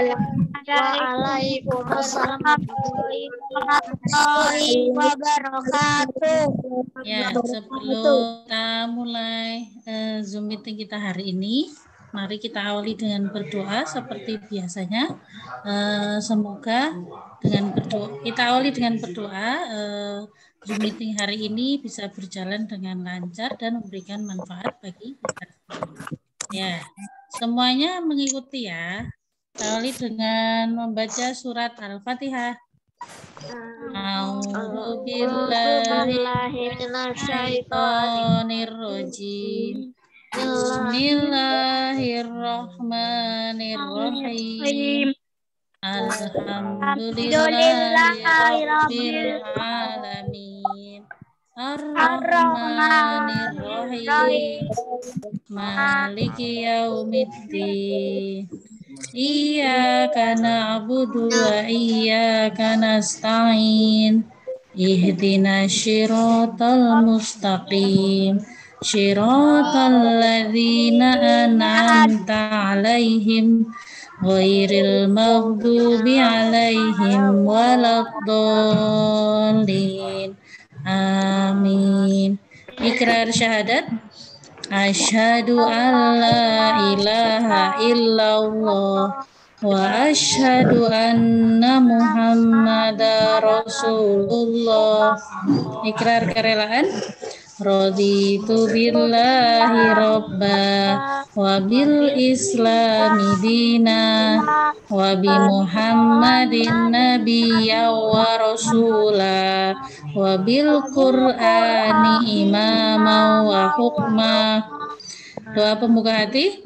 Waalaikumsalam warahmatullahi wabarakatuh. Ya, sebelum kita mulai Zoom meeting kita hari ini, mari kita awali dengan berdoa seperti biasanya. Semoga kita awali dengan berdoa. Zoom meeting hari ini bisa berjalan dengan lancar dan memberikan manfaat bagi kita. Ya, semuanya mengikuti ya. Kita awali dengan membaca surat Al-Fatihah. A'udzu billahi minasyaitonir rajim. Bismillahirrahmanirrahim. Alhamdulillahi rabbil alamin. Ar-Rahmanir-Rahim. Maliki yaumiddin. Iyyaka na'budu wa iyyaka nasta'in. Ihdinas siratal mustaqim. Siratal ladzina an'amta 'alaihim ghairil maghdubi 'alaihim waladdallin. Amin. Ikrar syahadat. Asyhadu an la ilaha illallah wa asyhadu anna Muhammadar Rasulullah. Ikrar kerelaan. Raditu billahi robba wa bil islami dina wa bi Muhammadin nabiyya wa rasula wa bil qur'ani imama wa hukma. Doa pembuka hati.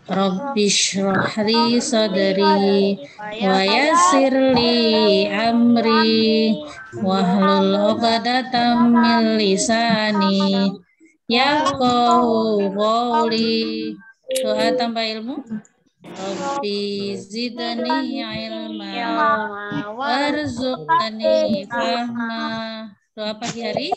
Rabbi shrahli sadri wa yassirli amri wahlul 'uqdatam min lisani yafqahu qawli. Doa tambah ilmu. Rabbi zidni ilma warzuqni fahma. Doa pagi hari.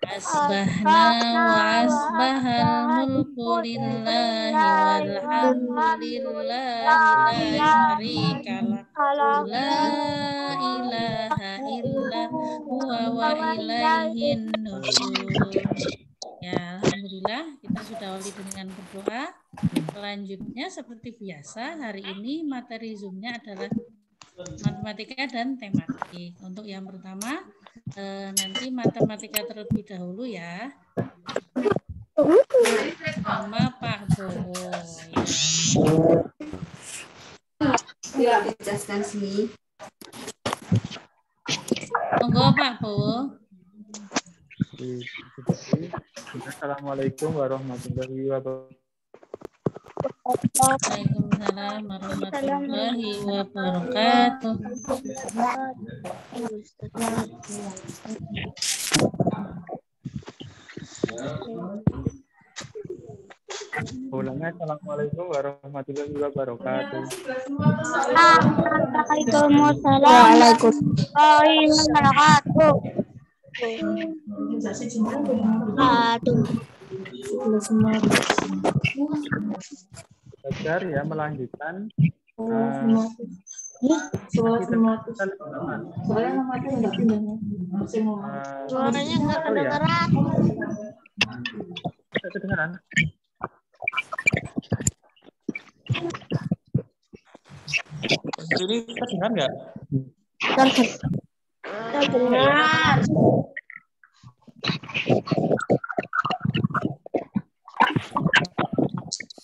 Asbahna wa asbahal mulku lillahi walhamdulillahi la syarika lahu la ilaha illa huwa wa ilaihin nusyur. Ya, alhamdulillah kita sudah awali dengan berdoa. Selanjutnya seperti biasa hari ini materi Zoom-nya adalah matematika dan tematik. Untuk yang pertama nanti matematika terlebih dahulu ya. Sama Pak Bowo ya. Jelaskan sini. Monggo Pak Bowo. Assalamualaikum warahmatullahi wabarakatuh. Waalaikumsalam warahmatullahi wabarakatuh. Ulangnya assalamualaikum warahmatullahi wabarakatuh. Waalaikumsalam warahmatullahi wabarakatuh. Belajar ya melanjutkan Suaranya nggak kedengeran. Tidak kedengeran. Ini kedengeran nggak? Terdengar.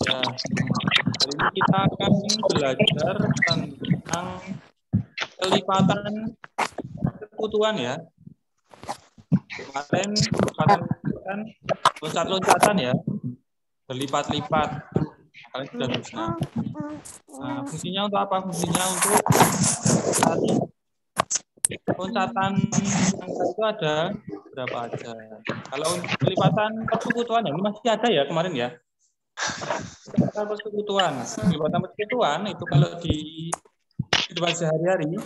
Ya, hari ini kita akan belajar tentang kelipatan sekutuan ya. Kemarin loncat-loncatan ya, berlipat-lipat. Kalian sudah bisa. Nah, fungsinya untuk apa? Fungsinya untuk loncatan angka itu ada berapa aja. Kalau untuk kelipatan persekutuan ini masih ada ya kemarin ya. Kelipatan persekutuan itu kalau di kehidupan sehari-hari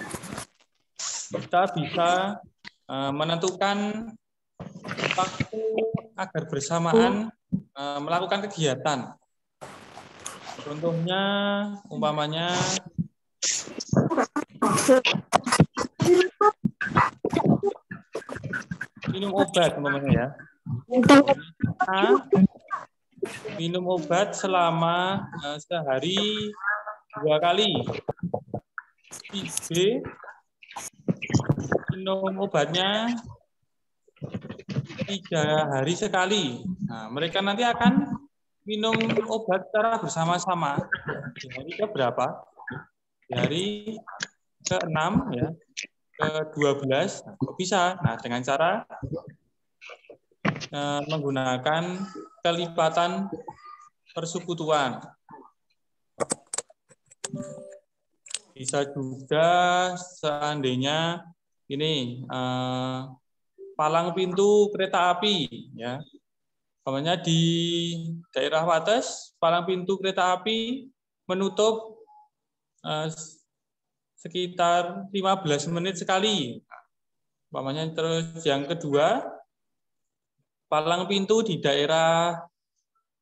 kita bisa menentukan waktu agar bersamaan melakukan kegiatan. Contohnya, umpamanya Minum obat umpamanya ya. Minum obat selama sehari 2 kali. B, minum obatnya 3 hari sekali. Nah, mereka nanti akan minum obat secara bersama-sama. Di hari ke berapa? Di hari ke-6 ya, ke-12 bisa. Nah, dengan cara menggunakan kelipatan persekutuan. Bisa juga seandainya ini palang pintu kereta api ya. Namanya di daerah Wates, palang pintu kereta api menutup sekitar 15 menit sekali. Namanya terus yang kedua, palang pintu di daerah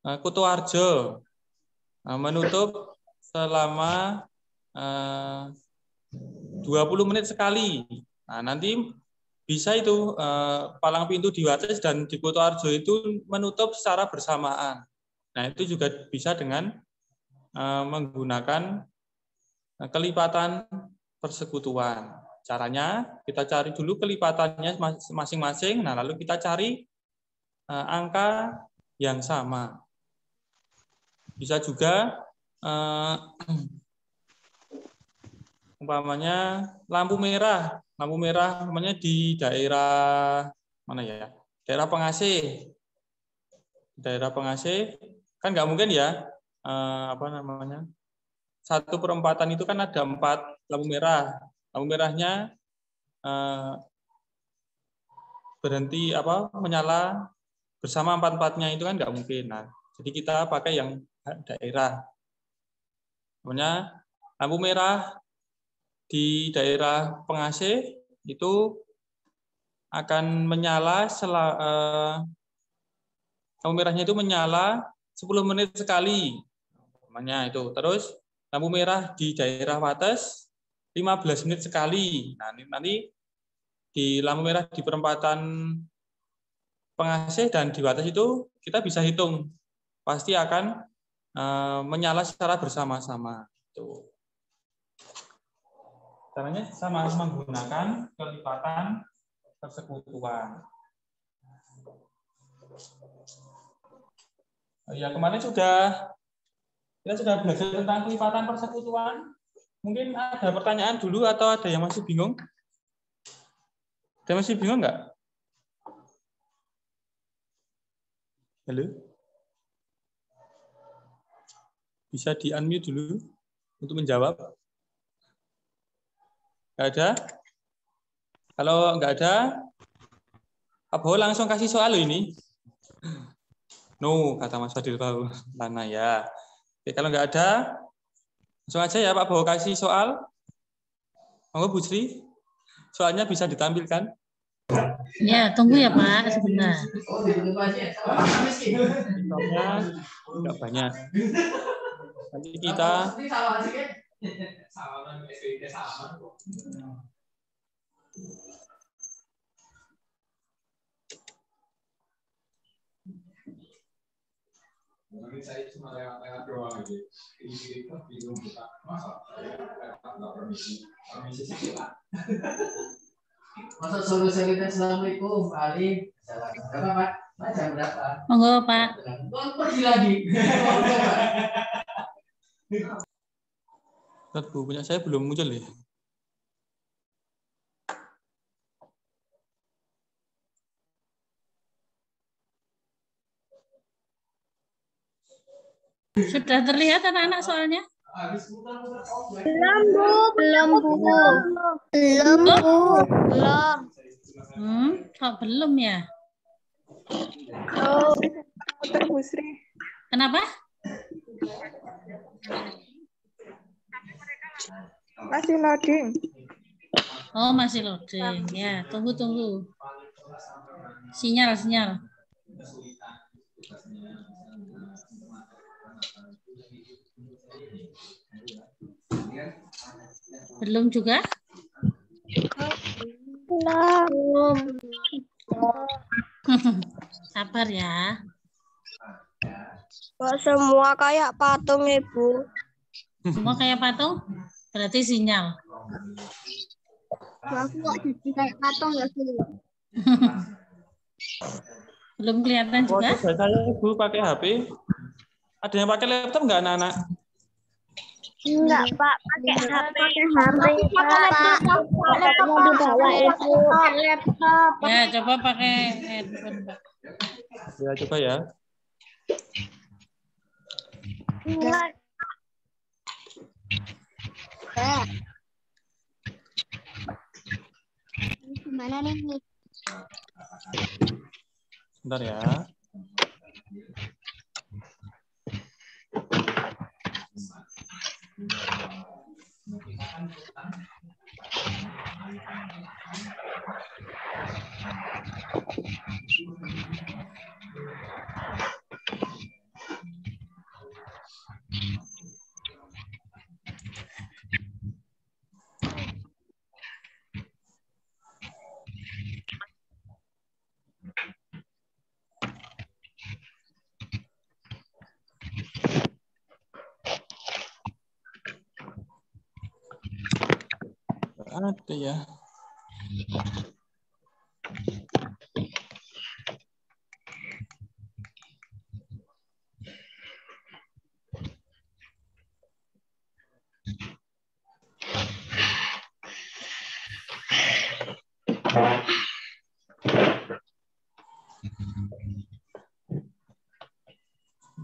Kutoarjo menutup selama 20 menit sekali. Nah, nanti bisa itu palang pintu di Wates dan di Kutoarjo itu menutup secara bersamaan. Nah, itu juga bisa dengan menggunakan kelipatan persekutuan. Caranya kita cari dulu kelipatannya masing-masing. Nah, lalu kita cari angka yang sama. Bisa juga umpamanya lampu merah umpamanya di daerah mana ya? Daerah pengasih. Daerah pengasih kan nggak mungkin ya apa namanya? 1 perempatan itu kan ada 4 lampu merah. Lampu merahnya berhenti menyala bersama 4-4-nya itu kan nggak mungkin. Nah, jadi kita pakai yang daerah. Namanya lampu merah di daerah pengasih itu akan menyala lampu merahnya itu menyala 10 menit sekali. Namanya itu. Terus lampu merah di daerah Wates 15 menit sekali. Nah, nanti di lampu merah di perempatan pengasih dan di Wates itu kita bisa hitung. Pasti akan menyala secara bersama-sama. Tuh. Caranya sama, menggunakan kelipatan persekutuan. Ya, kemarin kita sudah belajar tentang kelipatan persekutuan. Mungkin ada pertanyaan dulu atau ada yang masih bingung? Ada yang masih bingung nggak? Halo? Bisa di-unmute dulu untuk menjawab. Nggak ada? Kalau nggak ada, Abo langsung kasih soal ini. No, kata Mas Fadil Bau. Mana ya? Oke, kalau nggak ada, langsung aja ya Pak Bo kasih soal. Monggo Bu Sri, soalnya bisa ditampilkan. Ya, tunggu ya Pak, sebentar. Soalnya nggak banyak. Nanti kita Saya cuma lewat doang aja. Ini bingung kita masa permisi sila. Masa solidaritas Assalamualaikum Pak Ali. Berapa Pak? Pak jam berapa? Monggo Pak. Pergi lagi. Bu, punya saya belum muncul ya. Sudah terlihat anak-anak soalnya? Belum, Bu. Belum, Bu. Belum, Bu. Belum. Kok belum ya? Oh, Bu Sri. Kenapa? Masih loading. Oh, masih loading. Ya, tunggu. Sinyal. Belum juga? Belum. Sabar ya. Kok semua kayak patung, Ibu? Semua kayak patung? Berarti sinyal. Aku kok jadi kayak patung ya, Bu? Belum kelihatan Waktu juga? saya Ibu pakai HP. Ada yang pakai laptop nggak anak-anak? Enggak, Pak. Pakai HP. Pakai laptop. Laptopnya dibawa, Ibu. Laptop. Ya, coba pakai handphone, Pak. Ya, coba ya. Enggak. Gimana nih? Bentar ya. Ada ya.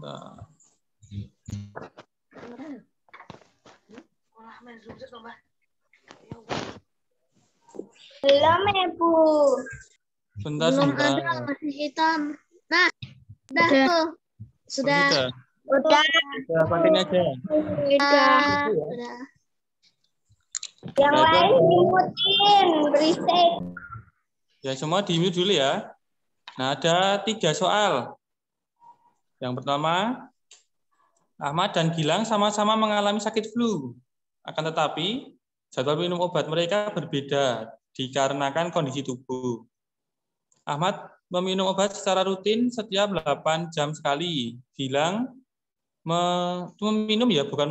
Nah. Belum, Ibu. Bentar, Belum sebentar. ada, masih hitam. Nah, udah tuh. Sudah. Udah. Udah, pakai ini aja. Udah. Yang Nah, itu lain ada. dimutin, berisik. Ya, semua di-mute dulu ya. Nah, ada 3 soal. Yang pertama, Ahmad dan Gilang sama-sama mengalami sakit flu. Akan tetapi, jadwal minum obat mereka berbeda dikarenakan kondisi tubuh. Ahmad meminum obat secara rutin setiap 8 jam sekali. Gilang meminum ya, bukan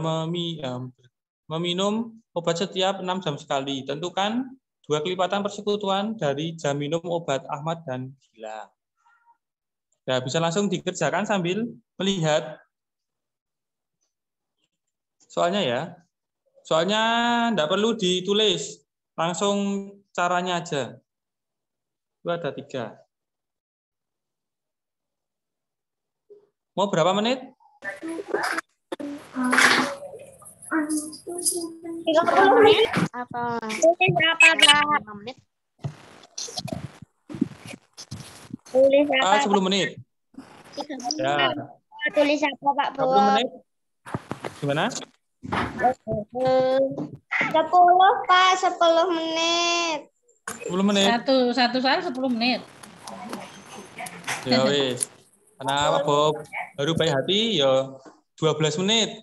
meminum obat setiap 6 jam sekali. Tentukan 2 kelipatan persekutuan dari jam minum obat Ahmad dan Gilang. Ya, bisa langsung dikerjakan sambil melihat soalnya ya. Soalnya enggak perlu ditulis, langsung caranya aja. Itu ada 3. Mau berapa menit? 30 menit. Apa? Tulis apa, Pak? 5 menit. Tulis apa? 10 menit. Ya, Tulis apa, Pak 10 Bob? menit. Gimana? 10, Pak. 10 menit. 10 menit. Satu soal 10 menit. Ya wis. Karena Pak Bob baru baik hati ya 12 menit.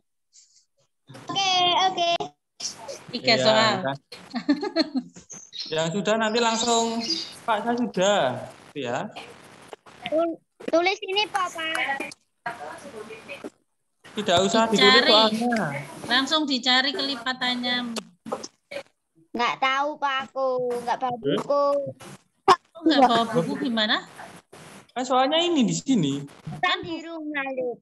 Oke. 3 Ya, soal. yang sudah nanti langsung Pak saya sudah ya. Tulis ini, Pak. Tidak usah ditulis soalnya. Langsung dicari kelipatannya. Nggak tahu, Pak, aku. Nggak bawa buku. Nggak bawa buku gimana? Kan soalnya ini di sini. Kan di rumah, Lu.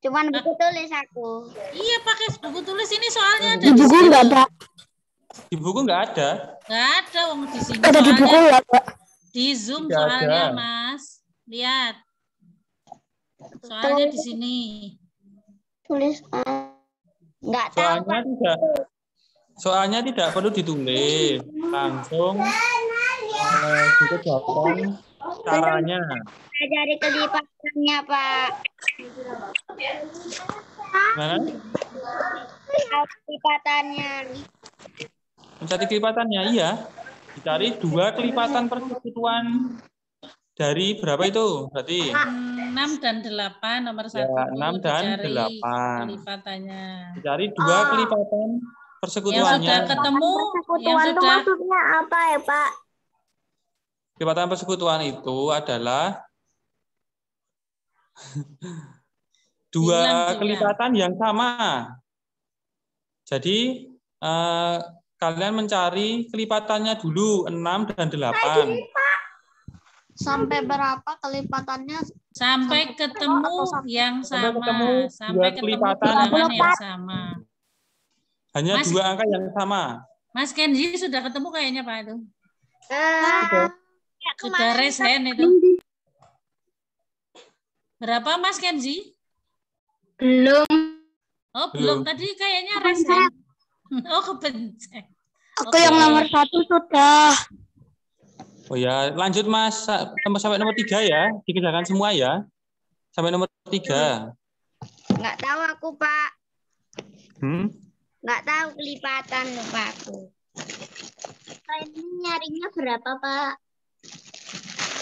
Cuman buku tulis aku. Iya, pakai buku tulis ini soalnya ada Di buku nggak ada. Di buku nggak ada. Nggak ada wong di sini. Ada di buku Soalnya ya, Pak? di Zoom Nggak soalnya, ada. Mas. Lihat. Soalnya di sini. Tulis. Nggak tahu, Pak. Soalnya tidak perlu ditulis, langsung dikerjakan caranya. Saya cari kelipatannya, Pak. Mana? Kelipatannya. Mencari kelipatannya, iya. Dicari 2 kelipatan persekutuan dari berapa itu? Berarti 6 dan 8 nomor 1. Ya, 6 dan dicari 8. kelipatannya. Dicari 2 kelipatan persekutuannya. sudah ketemu, yang Persekutuan itu sudah maksudnya apa ya, Pak? Kelipatan persekutuan itu adalah dua kelipatan yang sama. Jadi kalian mencari kelipatannya dulu 6 dan 8. Sampai berapa kelipatannya? sampai ketemu yang Sampai sama, ketemu sampai dua ketemu kelipatan. bilangan yang sama. Hanya Mas- 2 angka yang sama. Mas Kenzi sudah ketemu kayaknya Pak itu. Ya, Sudah raise hand itu. Berapa Mas Kenzi? Belum. Oh, Belum. belum. Tadi kayaknya raise hand. Oh, kepencet. Aku Oke. yang nomor 1 sudah. Oh ya, lanjut Mas sampai nomor 3 ya. Dikerjakan semua ya. Sampai nomor 3. Nggak tahu aku, Pak. Hmm? Nggak tahu kelipatan, lupa aku. Pak, ini nyarinya berapa, Pak?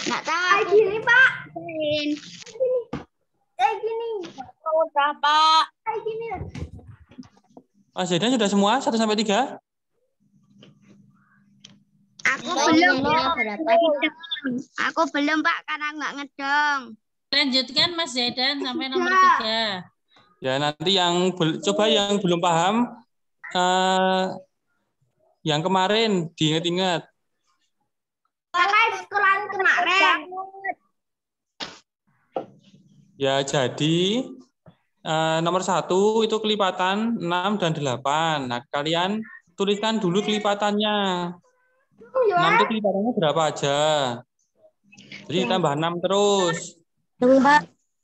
Nggak tahu. Kayak gini, Pak. Kayak gini. Tahu berapa? Kayak gini. Mas Zaidan sudah semua 1 sampai 3? Aku belum. Aku belum, Pak, karena nggak ngedong. Lanjutkan Mas Zaidan sampai nomor 3. Ya, nanti yang coba yang belum paham yang kemarin diingat-ingat. Sekolah kemarin. Ya, jadi nomor 1 itu kelipatan 6 dan 8. Nah, kalian tuliskan dulu kelipatannya. 6 itu kelipatannya berapa aja. Jadi ditambah 6 terus.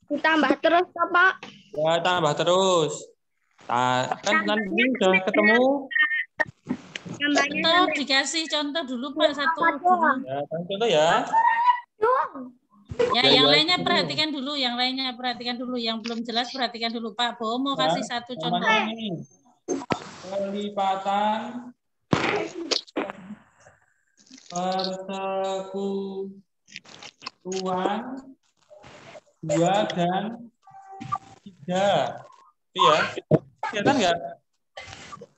Ditambah terus, Pak. Ya, tambah terus. Nah, kan nanti udah ketemu. Contoh dikasih contoh dulu Pak, satu dulu. Ya, contoh ya. Ya, Ya, yang ya, lainnya itu. perhatikan dulu, yang lainnya perhatikan dulu, yang belum jelas perhatikan dulu Pak. Bo mau Ya, kasih satu contoh. namanya ini. Kelipatan persekutuan 2 dan 3. Itu ya. Kelihatan nggak?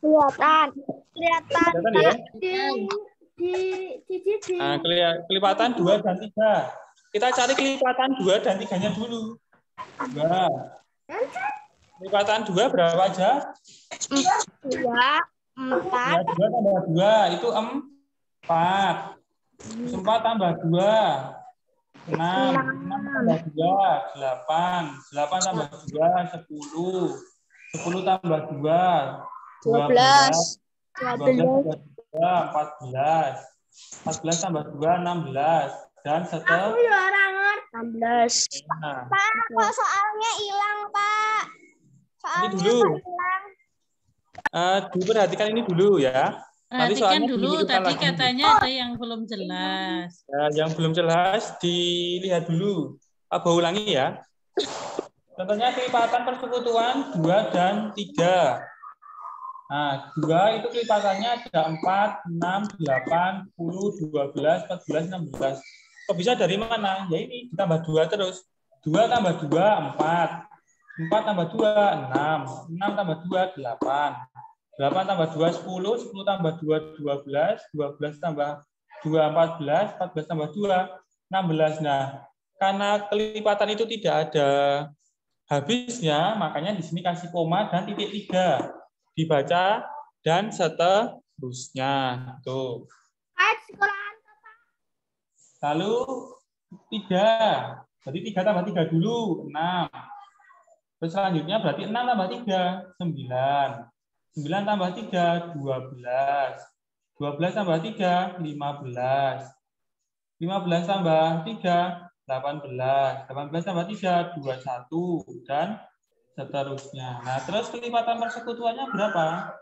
Kelihatan Kelihatan ya? di Nah, kelipatan 2 dan 3. Kita cari kelipatan 2 dan 3-nya dulu. 2. Kelipatan 2 berapa aja? 2, 4. Ya, 2 tambah 2 itu 4. 4 tambah 2 6. 6 tambah 2 8. 8 tambah 2 10. 10 tambah 2 12. 12 tambah 2 14. 14 tambah 2 16. Dan seterusnya. 16. Nah, Pak, kok soalnya hilang, Pak? ini dulu. Diperhatikan ini dulu ya. Nanti Perhatikan soalnya dulu, dihidupkan tadi lagi. katanya ada yang belum jelas. Ya, yang belum jelas dilihat dulu. Apa ulangi ya? Contohnya kelipatan persekutuan 2 dan 3. Nah, 2 itu kelipatannya ada 4, 6, 8, 10, 12, 14, 16. Kok bisa dari mana? Ya ini, ditambah 2 terus. 2 tambah 2, 4. 4 tambah 2, 6. 6 tambah 2, 8. 8 tambah 2, 10. 10 tambah 2, 12. 12 tambah 2, 14. 14 tambah 2, 16. Nah, karena kelipatan itu tidak ada habisnya, makanya di sini kasih koma dan titik 3. Dibaca dan seterusnya. Tuh. Lalu 3. Berarti 3 tambah 3 dulu, 6. Terus selanjutnya berarti 6 tambah 3, 9. 9 tambah 3, 12. 12 tambah 3, 15. 15 tambah 3, 18. 18 tambah 3, 21. Dan seterusnya. Nah, terus kelipatan persekutuannya berapa?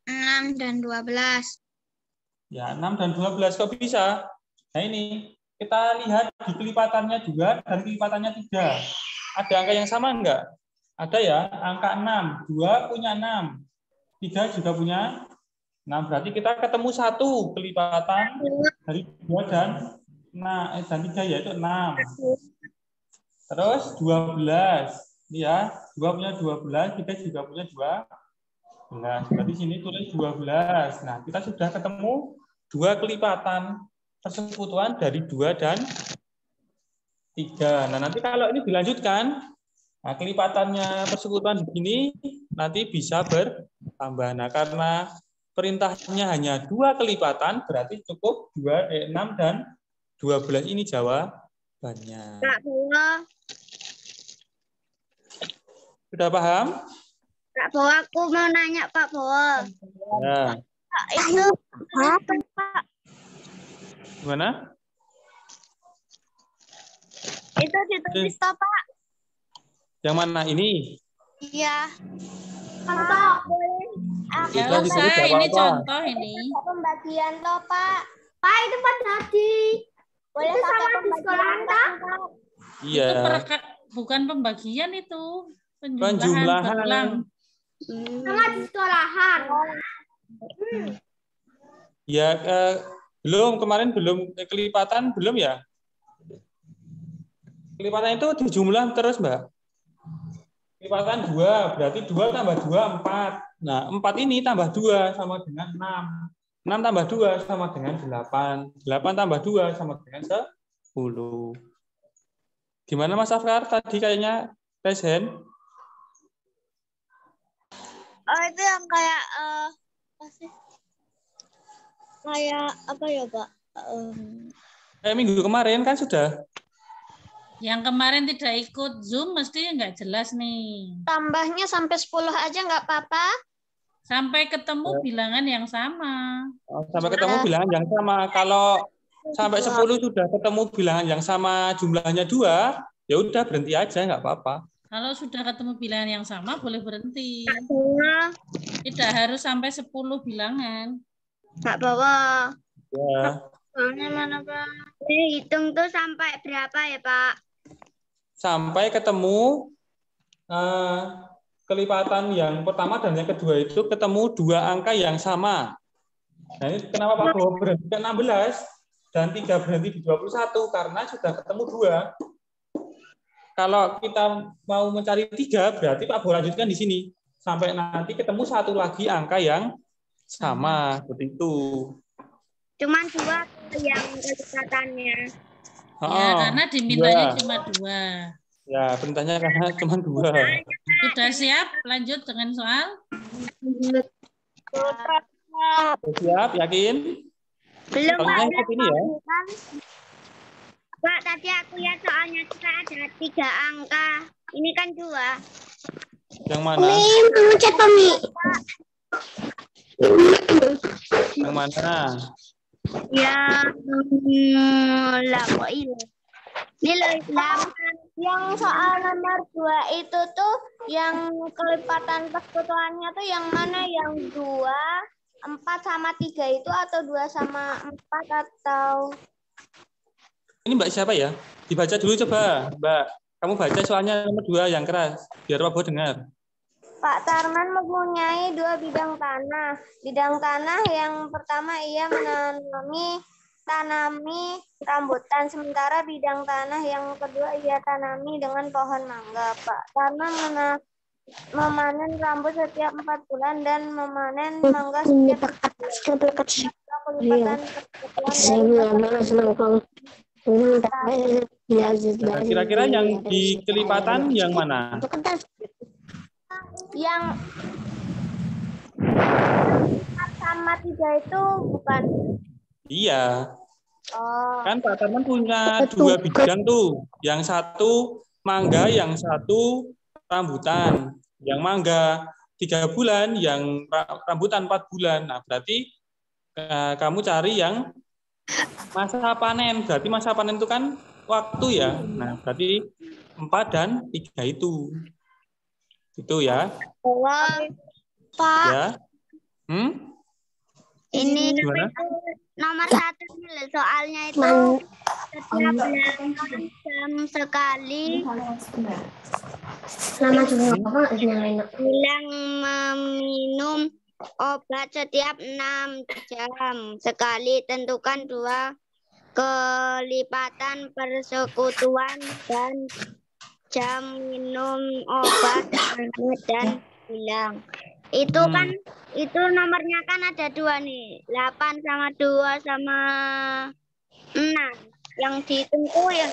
6 dan 12. Ya, 6 dan 12. Kok bisa? Nah, ini. Kita lihat di kelipatannya juga dan kelipatannya 3. Ada angka yang sama enggak? Ada ya, angka 6. 2 punya 6. 3 juga punya 6. Berarti kita ketemu 1 kelipatan dari 2 dan 3 yaitu 6. Terus 12. Ya, 2 punya 12, kita juga punya 12. Berarti sini tulis 12. Nah, kita sudah ketemu 2 kelipatan persekutuan dari 2 dan 3. Nah, nanti kalau ini dilanjutkan, nah, kelipatannya persekutuan di sini nanti bisa bertambah. Nah, karena perintahnya hanya 2 kelipatan, berarti cukup 6 dan 12 ini jawabannya. Kak Bowo, Sudah paham? Kak Bowo, aku mau nanya Pak Bowo. Ya. Kak, itu Pak, Gimana? itu ditulis toh, Pak? Yang mana ini? Iya. Contoh boleh. Aku Ya Sudah usah, ditulis ini apa-apa. contoh ini. pembagian toh, Pak. Pak, itu Pak Dadi. Boleh itu sama di sekolahan, Pak? Iya. Itu bukan pembagian itu. Penjumlahan Penjumlahan. berulang. Sama di sekolahan. Ya, kemarin belum kelipatan belum ya? Kelipatan itu dijumlah terus, Mbak. Kelipatan 2, berarti 2 tambah 2, 4. Nah, 4 ini tambah 2 sama dengan 6. 6 tambah 2 sama dengan 8. 8 tambah 2 sama dengan 10. Gimana Mas Afkar? Tadi kayaknya raise hand. Oh, itu yang kayak apa sih? Kayak apa ya, Pak? Minggu kemarin kan sudah. Yang kemarin tidak ikut Zoom mesti nggak jelas nih. Tambahnya sampai 10 aja nggak apa-apa? Sampai ketemu bilangan yang sama. Sampai ketemu bilangan yang sama. Kalau sampai 10 sudah ketemu bilangan yang sama jumlahnya 2, ya udah berhenti aja, nggak apa-apa. Kalau sudah ketemu bilangan yang sama boleh berhenti. Bawa. Tidak harus sampai 10 bilangan. Nggak bawa. Ya. Soalnya mana, Pak? Ini hitung tuh sampai berapa ya, Pak? Sampai ketemu kelipatan yang pertama dan yang kedua itu ketemu 2 angka yang sama. Nah, ini kenapa Pak Bowo berhenti ke 16 dan 3 berhenti di 21? Karena sudah ketemu 2. Kalau kita mau mencari 3, berarti Pak Bowo lanjutkan di sini. Sampai nanti ketemu 1 lagi angka yang sama. Seperti itu. Cuman 2 yang kelipatannya. Ya, karena dimintanya cuma 2. Ya, perintahnya karena cuma 2. Sudah siap? Lanjut dengan soal? Siap, yakin? Belum, Pak. Soalnya ikut ini ya. Pak, tadi aku lihat soalnya juga ada 3 angka. Ini kan 2. Yang mana? Yang mana? Ya, lah kok ini. Ini loh, yang soal nomor 2 itu tuh yang kelipatan persekutuannya tuh yang mana? Yang 2, 4 sama 3 itu atau 2 sama 4 atau? Ini Mbak siapa ya? Dibaca dulu coba, Mbak. Kamu baca soalnya nomor 2 yang keras, biar Pak Bowo dengar. Pak Tarman mempunyai 2 bidang tanah. Bidang tanah yang pertama ia tanami rambutan, sementara bidang tanah yang kedua ia tanami dengan pohon mangga. Pak Tarman memanen rambut setiap 4 bulan dan memanen mangga setiap 4 bulan. Kira-kira yang di kelipatan yang mana? Yang 4 sama 3 itu bukan? Iya. Oh. Kan Pak Tarman punya 2 bidang tuh. Yang satu mangga, yang satu rambutan. Yang mangga 3 bulan, yang rambutan 4 bulan. Nah, berarti kamu cari yang masa panen. Berarti masa panen itu kan waktu ya. Nah, berarti 4 dan 3 itu. Itu ya. Pak. Ya. Ini gimana? Nomor 1 nih soalnya itu setiap 8 jam sekali bilang meminum obat setiap 6 jam sekali. Tentukan 2 kelipatan persekutuan dan jam minum obat dan bilang. Itu kan, itu nomornya kan ada 2 nih. 8 sama 2 sama 6. Yang dihitung tuh ya.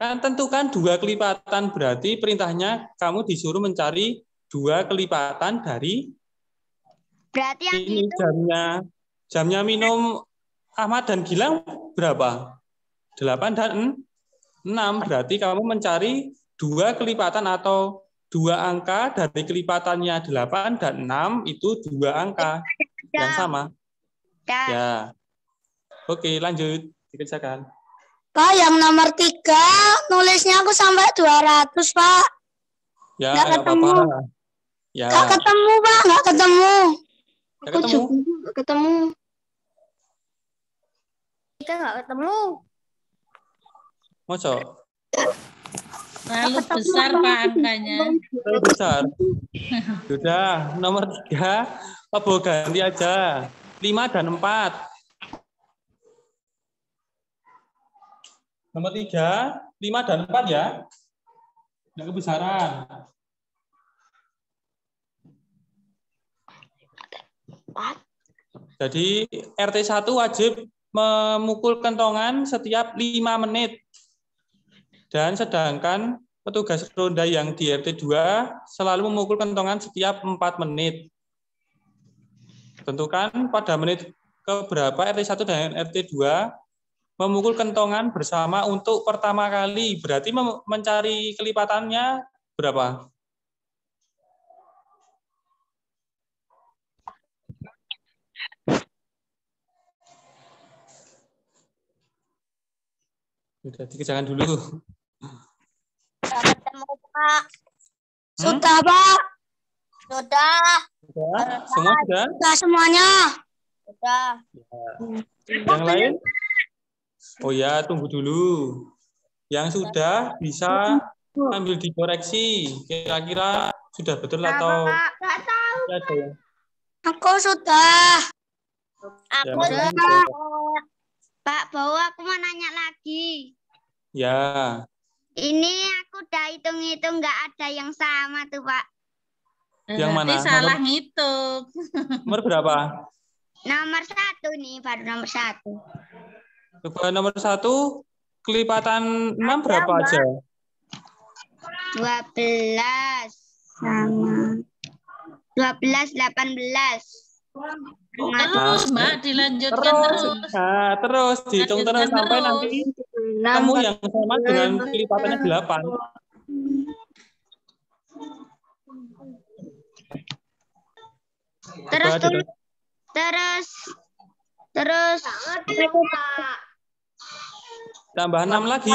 Kan tentukan 2 kelipatan, berarti perintahnya kamu disuruh mencari 2 kelipatan dari Berarti yang ini dihitung jamnya minum Ahmad dan Gilang berapa? 8 dan 6. Berarti kamu mencari 2 kelipatan atau 2 angka dari kelipatannya 8 dan 6 itu 2 angka yang sama. Ya. Oke, lanjut dikerjakan. Pak, yang nomor 3 nulisnya aku sampai 200, Pak. Ya, Nggak ketemu. apa-apa. Ya. Nggak ketemu, Pak. Nggak ketemu. Nggak ketemu. Nggak ketemu. kita nggak ketemu. Mosok. Terlalu besar Pak angkanya. Terlalu besar. Sudah, nomor 3 Pak Bo ganti aja. 5 dan 4. Nomor 3, 5 dan 4 ya. Tidak kebesaran. Jadi RT 1 wajib memukul kentongan setiap 5 menit. Dan sedangkan petugas ronda yang di RT 2 selalu memukul kentongan setiap 4 menit. Tentukan pada menit keberapa RT 1 dan RT 2 memukul kentongan bersama untuk pertama kali. Berarti mencari kelipatannya berapa? Sudah dikerjakan dulu. Ketemu, Pak. Sudah, Pak. Sudah. Sudah? Semua sudah? Sudah semuanya. Sudah. Yang lain? Oh ya, tunggu dulu. Yang sudah bisa ambil dikoreksi. Kira-kira sudah betul atau Nggak tahu. ada yang Aku sudah. ya, Aku masih sudah. bisa. Pak Bowo, aku mau nanya lagi. Ya, Ini aku udah hitung-hitung nggak ada yang sama tuh, Pak. Yang Berarti mana? salah ngitung. nomor berapa? Nomor 1 nih, baru nomor 1. Coba nomor 1, kelipatan 6 berapa aja? 12 sama 12, 18. Terus Mbak dilanjutkan terus. Nah, terus dihitung terus Lanjutkan sampai terus. nanti ketemu yang sama dengan kelipatannya 8. Terus Coba tulis, terus tambah 6 lagi.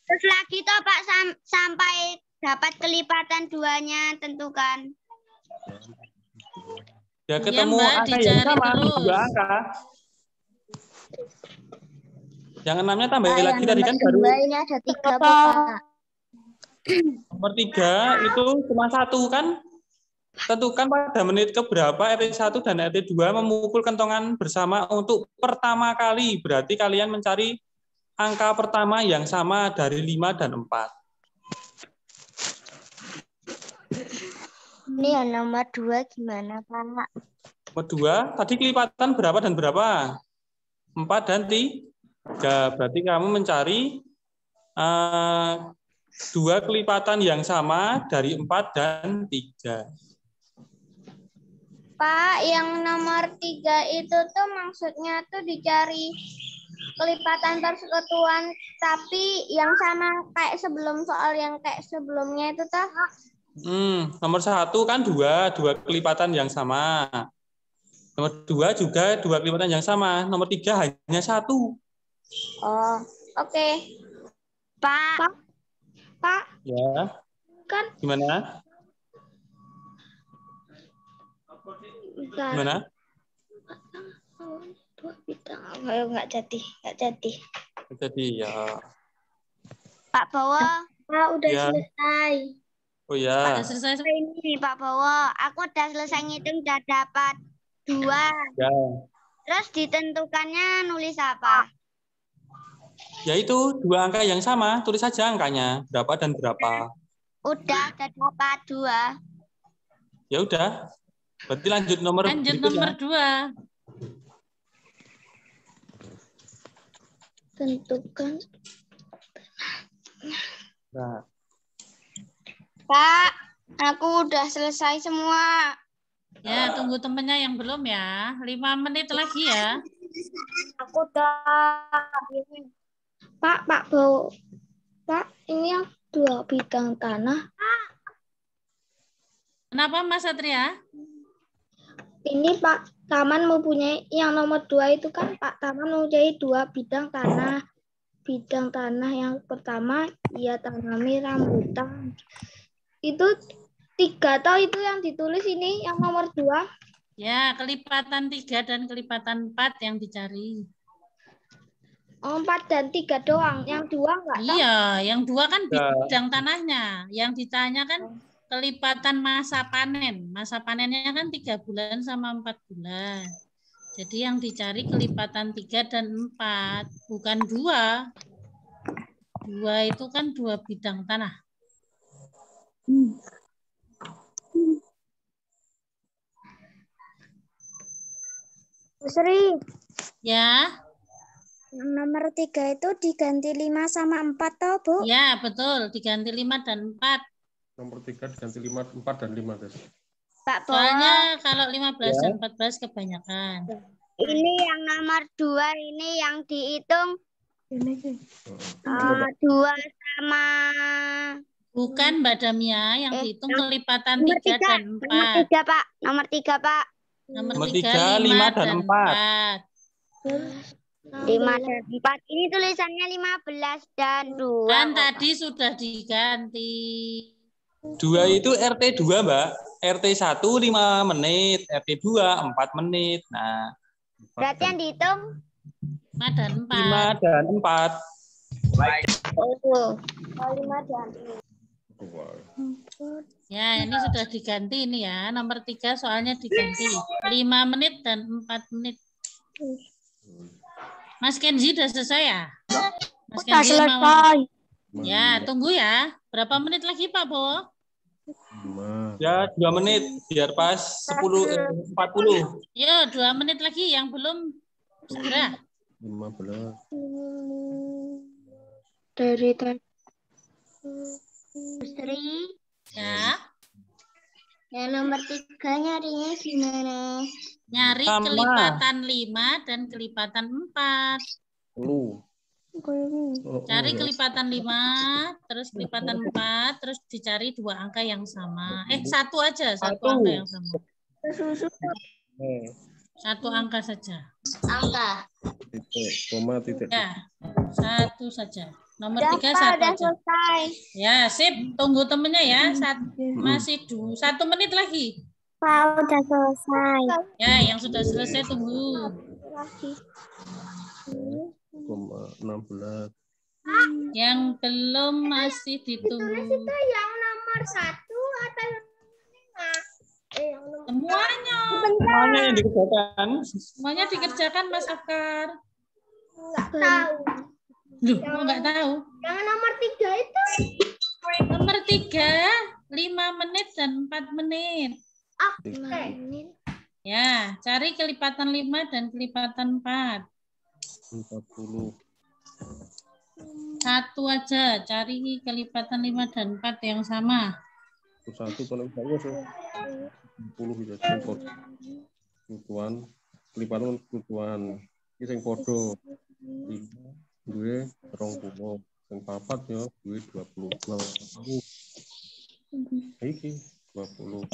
terus lagi toh Pak sampai dapat kelipatan 2-nya tentukan. Ya ketemu Mbak, angka yang dicari sama, terus. 2 angka. Yang 6-nya tambah lagi tadi kan baru. Ini ada 3 Pak. Nomor 3 itu cuma 1 kan? Tentukan pada menit keberapa RT 1 dan RT 2 memukul kentongan bersama untuk pertama kali. Berarti kalian mencari angka pertama yang sama dari 5 dan 4. Ini yang nomor 2 gimana Pak? Nomor 2, tadi kelipatan berapa dan berapa? 4 dan 3. Berarti kamu mencari 2 kelipatan yang sama dari 4 dan 3. Pak, yang nomor 3 itu tuh maksudnya tuh dicari kelipatan persekutuan, tapi yang sama kayak sebelum soal yang kayak sebelumnya itu tuh. Nomor 1 kan 2 kelipatan yang sama. Nomor 2 juga 2 kelipatan yang sama. Nomor 3 hanya 1. Oh, oke. Pak. Ya. Kan Gimana? Gimana? Nggak jadi. Jadi ya. Pak Bowo, udah Ya. selesai. Oh ya. Sudah selesai. Ini Pak Bowo, aku udah selesai ngitung, udah dapat 2. Ya. Terus ditentukannya nulis apa? Yaitu dua angka yang sama, tulis saja angkanya berapa dan berapa. Udah dapat 2. Ya udah. Berarti lanjut nomor Lanjut berikutnya. nomor 2. Tentukan. Nah, Pak, aku udah selesai semua. Ya, tunggu temennya yang belum ya. 5 menit lagi ya. Aku udah. Pak, Pak, ini yang 2 bidang tanah. Kenapa Mas Satria? Ini Pak Taman mempunyai yang nomor 2 itu kan Pak Taman mempunyai 2 bidang tanah. Bidang tanah yang pertama ia tanami rambutan. Itu 3 atau itu yang ditulis ini yang nomor 2? Ya, kelipatan 3 dan kelipatan 4 yang dicari. 4 dan 3 doang. Yang 2 enggak tahu. Iya, yang 2 kan bidang tanahnya. Yang ditanya kan kelipatan masa panen. Masa panennya kan 3 bulan sama 4 bulan. Jadi yang dicari kelipatan 3 dan 4, bukan 2. 2 itu kan 2 bidang tanah. Bu Sri, Ya, yang nomor 3 itu diganti 5 sama 4 toh, Bu? ya betul. Diganti 5 dan 4. Nomor 3 diganti 5, 4 dan 5, Des. Pak Bowo. Soalnya kalau 15 dan 14 kebanyakan. Ini yang nomor 2 ini yang dihitung 2 sama Bukan Mbak Damia, yang dihitung kelipatan nomor 3 dan 4. Nomor 3, Pak. Nomor 3, Pak. Nomor Nomor 3, 5 dan 4. 5 dan 4. Ini tulisannya 15 dan 2. Kan tadi sudah diganti. 2 itu RT 2, Mbak. RT 1 5 menit, RT 2 4 menit. Nah, Berarti yang dihitung 5 dan 4. 5 dan 4. Oh, 5 dan 4. Ya, ini sudah diganti ini ya. Nomor 3 soalnya diganti. 5 menit dan 4 menit. Mas Kenzi udah selesai ya? Mas Udah Kenzi mau. selesai. Ya, tunggu ya. Berapa menit lagi Pak Bo? 5. Ya, 2 menit biar pas 40. Yo, 2 menit lagi yang belum segera. 15. Dari tadi. Sri, Ya, yang nomor 3 nyarinya gimana? nyari Sama. kelipatan 5 dan kelipatan 4. Lu. Cari kelipatan 5, terus kelipatan 4, terus dicari 2 angka yang sama. 1 aja, 1 angka yang sama. Satu angka saja. Angka. Titik, koma, titik. Ya, 1 saja. Nomor 3 Udah 1 aja. selesai. Ya, sip. Tunggu temennya ya. Masih 1 menit lagi. Pak, udah selesai. Ya, yang sudah selesai tunggu. Koma 16. Yang belum masih ditunggu. Yang nomor 1 atau yang 5? Semuanya. Semuanya yang dikerjakan. Semuanya dikerjakan Mas Afkar. Enggak tahu. Loh, kok nggak tahu? Yang nomor 3 itu. Nomor 3, 5 menit dan 4 menit. Oke. Ya, cari kelipatan 5 dan kelipatan 4. 40. 1 aja, cari kelipatan 5 dan 4 yang sama. 1 kalau misalnya 10 bisa simpot. Kutuan, kelipatan kutuan. Ini yang podo. 2 20. Yang papat ya 20. Iki 20.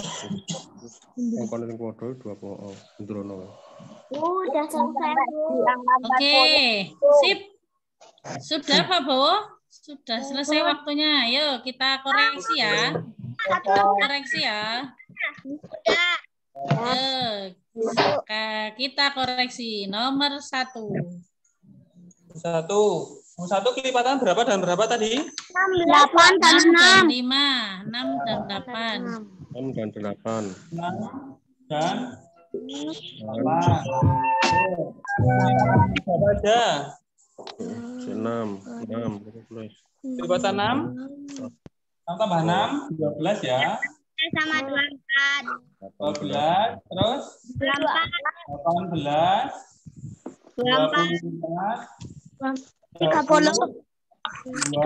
Yang paling podo 20. Ndrono. Udah selesai. Oke, sip. Sudah Pak Bowo? Sudah selesai waktunya. Ayo kita koreksi ya. Koreksi ya. Kita koreksi nomor 1. 1 kelipatan berapa dan berapa tadi? 8 dan 6 dan 6. 5. 6 dan 8. 6 dan 8. 6 dan 8. Berapa aja? 6, 12. Kelipatan 6. Tambah 6, 12 ya. Sama 24. 12, terus 18, 24, 30, 2, 3.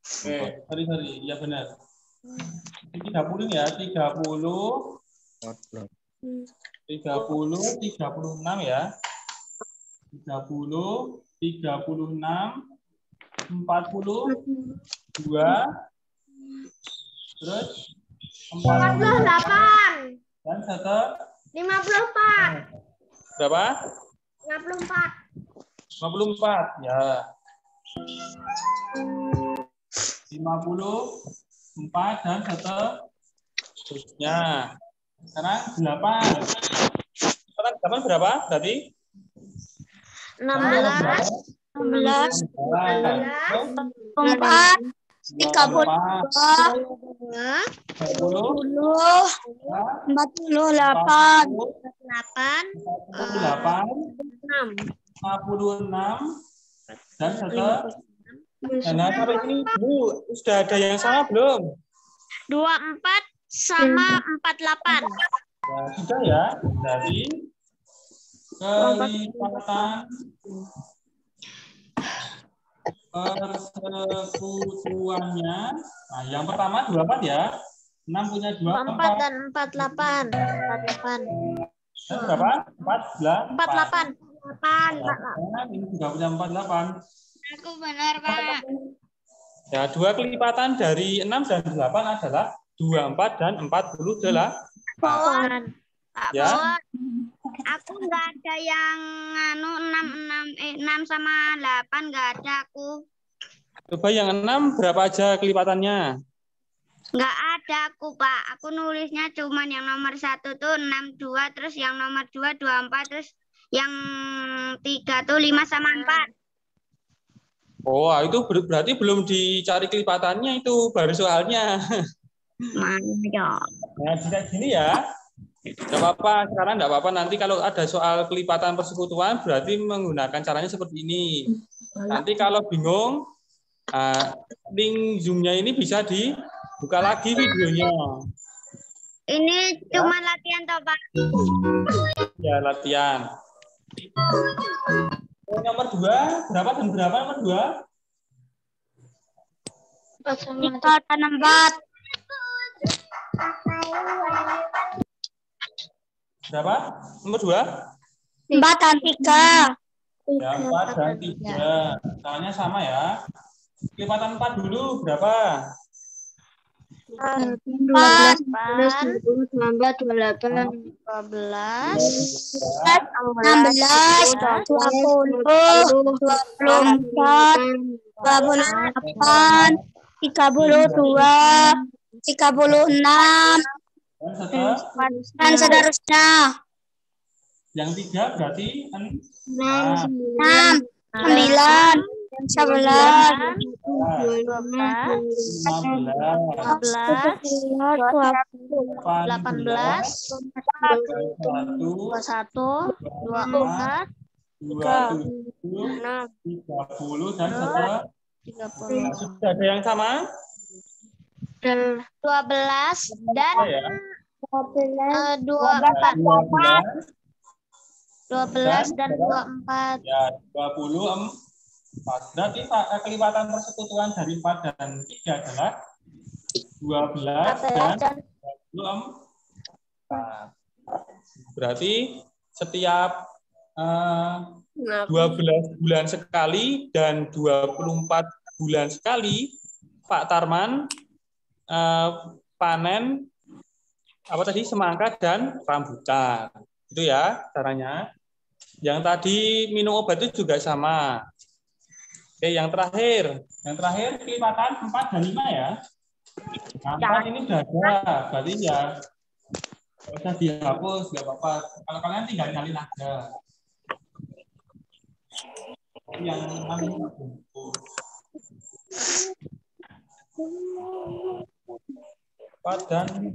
Oke, sorry. Ya benar. 30 ya, 30, 36 ya. 30, 36, 42, terus 48. dan 54. berapa? 54. 54 ya. 54 dan seterusnya. Sekarang 8. Sekarang 8 berapa berarti? 16. 16, 4. 32, 48, 56 dan sampai ini Bu, sudah ada yang sama belum? 24 sama 48. Ya, sudah ya. Dari kelipatan persekutuannya. Nah, yang pertama 24 ya. 6 punya 24 2, dan 48. 48. Dan berapa? 48. 48. Ini juga punya 48. Aku benar, Pak. Ya, dua kelipatan dari 6 dan 8 adalah 24 dan 48. Pak Ya. Bawon. Aku nggak ada yang 6 sama 8 nggak ada aku. Coba yang 6 berapa aja kelipatannya? Nggak ada aku, Pak. Aku nulisnya cuman yang nomor 1 tuh 62, terus yang nomor 2 24, terus yang 3 tuh 5 sama 4. Oh, itu berarti belum dicari kelipatannya, itu baru soalnya. Mana ya? Nah, jika gini ya, nggak apa-apa. Sekarang nggak apa-apa. Nanti kalau ada soal kelipatan persekutuan, berarti menggunakan caranya seperti ini. Nanti kalau bingung, link Zoom-nya ini bisa dibuka lagi videonya. Ini cuma latihan toh, Pak? Ya, latihan. Nomor 2, berapa dan berapa nomor 2? 3 dan 4. Berapa? Nomor 2? 4 dan 3. Ya, 4 dan 3. Caranya sama ya. Kelipatan 4 dulu berapa? 4, 12, 19, 28, 12, 16, 20, 24, 28, 32, 36, dan seterusnya. Yang 3 berarti 6, 9, 11, 18, 21, 24, 27, 30 dan 30. Sudah ada yang sama? 12 dan Ya. 12 dan 24. Ya, 24. Berarti kelipatan persekutuan dari 4 dan 3 adalah 12 dan 24. Berarti setiap 12 bulan sekali dan 24 bulan sekali Pak Tarman panen apa tadi, semangka dan rambutan. Itu ya caranya. Yang tadi minum obat itu juga sama. Oke, yang terakhir kelipatan 4 dan 5 ya. Nah, 4 ini sudah ada, berarti ya bisa dihapus, nggak apa-apa. Kalau kalian tinggal nyalin aja. Yang 6 ini bungkus. 4 dan 5.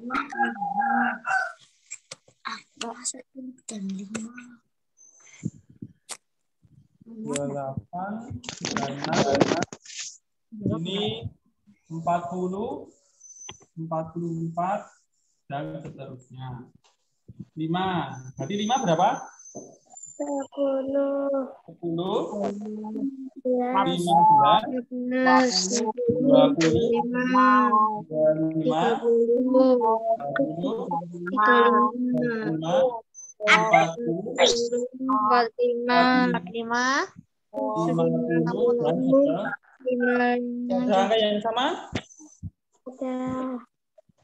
Ini 40, 44, dan seterusnya. 5. Berarti 5 berapa? 10. 10, 15. Ada angka yang sama?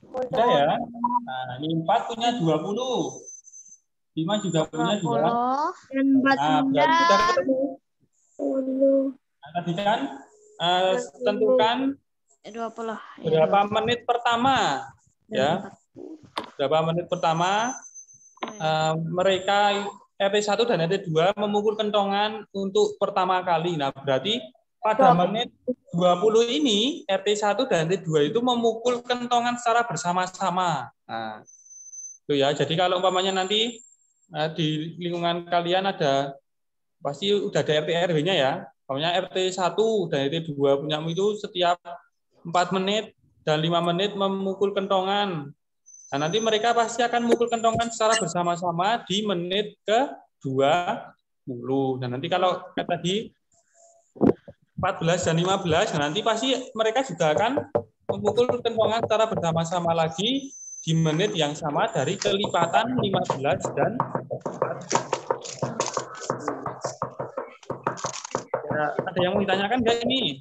Udah ya. Nah, ini 4 punya 20. 5 juga punya 2. Nah, berarti sudah ketemu. Nah, tadi kan tentukan 20. berapa menit pertama, ya. Berapa menit pertama mereka RT1 dan RT2 memukul kentongan untuk pertama kali. Nah, berarti pada menit 20 ini RT1 dan RT2 itu memukul kentongan secara bersama-sama. Nah, itu ya. Jadi kalau umpamanya nanti di lingkungan kalian ada pasti udah ada RT RW-nya ya. Umpamanya RT1 dan RT2 punyamu itu setiap 4 menit dan 5 menit memukul kentongan. Nah, nanti mereka pasti akan memukul kentongan secara bersama-sama di menit ke-20. Dan nanti kalau kayak tadi 14 dan 15, nah nanti pasti mereka juga akan memukul kentongan secara bersama-sama lagi di menit yang sama dari kelipatan 15 dan 14. Ya, ada yang mau ditanyakan nggak ini?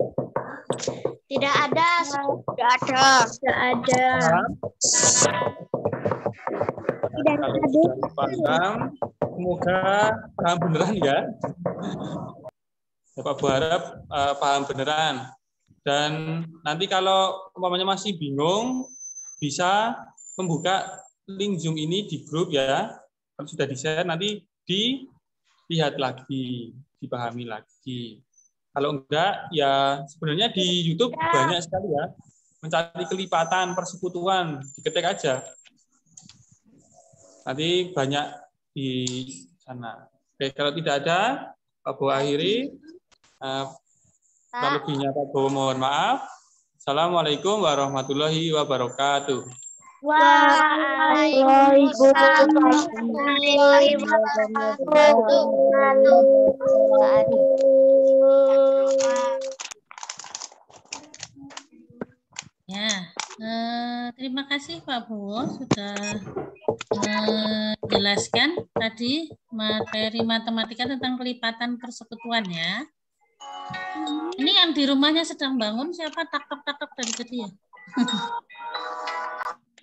Tidak ada. Tidak ada. Tidak ada. Kalau sudah paham, semoga paham beneran ya. Bapak berharap paham beneran. Dan nanti kalau umpamanya masih bingung, bisa membuka link Zoom ini di grup ya. Kalau sudah di-share, nanti dilihat lagi, dipahami lagi. Kalau enggak, ya sebenarnya di YouTube banyak sekali ya. Mencari kelipatan, persekutuan, diketik aja. Nanti banyak di sana. Oke, kalau tidak ada, Pak Bo akhiri. Kalau lebihnya Pak Bo mohon maaf. Assalamualaikum warahmatullahi wabarakatuh. Waalaikumsalam warahmatullahi wabarakatuh. Ya, terima kasih Pak Bowo sudah menjelaskan tadi materi matematika tentang kelipatan persekutuan ya. Ini yang di rumahnya sedang bangun siapa? Tak-tak dari tadi ya?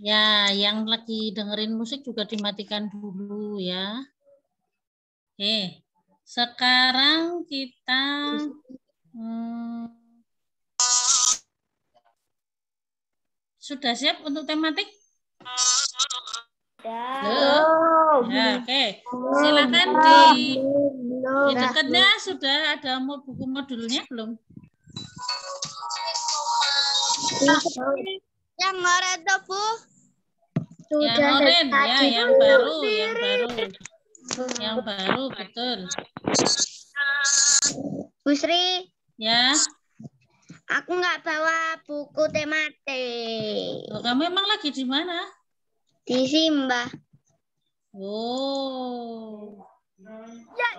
Ya, yang lagi dengerin musik juga dimatikan dulu ya. Oke, sekarang kita sudah siap untuk tematik? Belum. Ya, oke. Silakan di dekatnya sudah ada buku modulnya belum? Yang orange tuh, Bu. Yang orange ya, yang baru. Yang baru betul. Bu Sri. Ya. Aku nggak bawa buku tematik. Oh, kamu emang lagi di mana? Di Simba. Oh. Ya.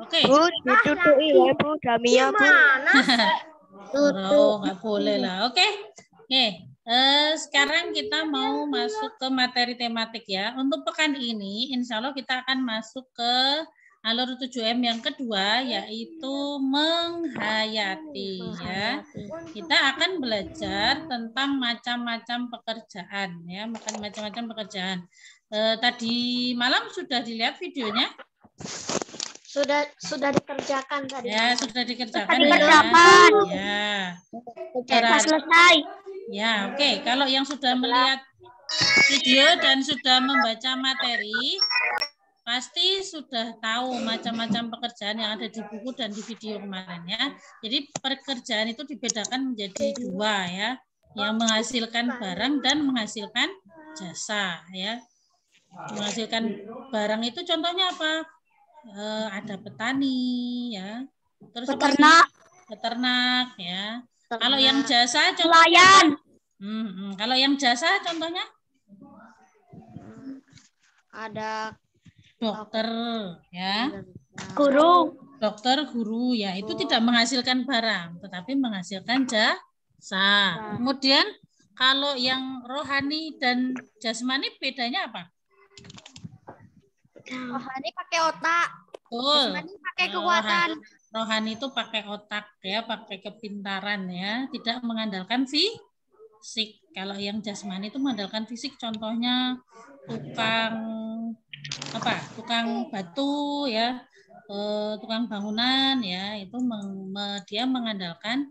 Oke. Bu, ditutupi ya, Bu. Damia, Bu. Oh, nggak boleh lah. Oke. Sekarang kita mau masuk ke materi tematik ya. Untuk pekan ini, insya Allah kita akan masuk ke alur 7M yang kedua, yaitu menghayati ya. Kita akan belajar tentang macam-macam pekerjaan ya, macam-macam pekerjaan. Tadi malam sudah dilihat videonya? Sudah dikerjakan tadi. Ya, sudah dikerjakan ya. Ya. Selesai. Ya, oke. Kalau yang sudah melihat video dan sudah membaca materi, pasti sudah tahu macam-macam pekerjaan yang ada di buku dan di video kemarin ya. Jadi pekerjaan itu dibedakan menjadi 2 ya. yang menghasilkan barang dan menghasilkan jasa ya. Menghasilkan barang itu contohnya apa? Ada petani ya. Terus peternak ya. Kalau yang jasa contohnya kalau yang jasa contohnya ada dokter ya. Dokter, guru ya. Itu tidak menghasilkan barang, tetapi menghasilkan jasa. Kemudian kalau yang rohani dan jasmani bedanya apa? rohani pakai otak, Betul. jasmani pakai kekuatan. Rohani itu pakai otak ya, pakai kepintaran ya, tidak mengandalkan fisik. Kalau yang jasmani itu mengandalkan fisik, contohnya tukang batu ya, tukang bangunan ya, itu dia mengandalkan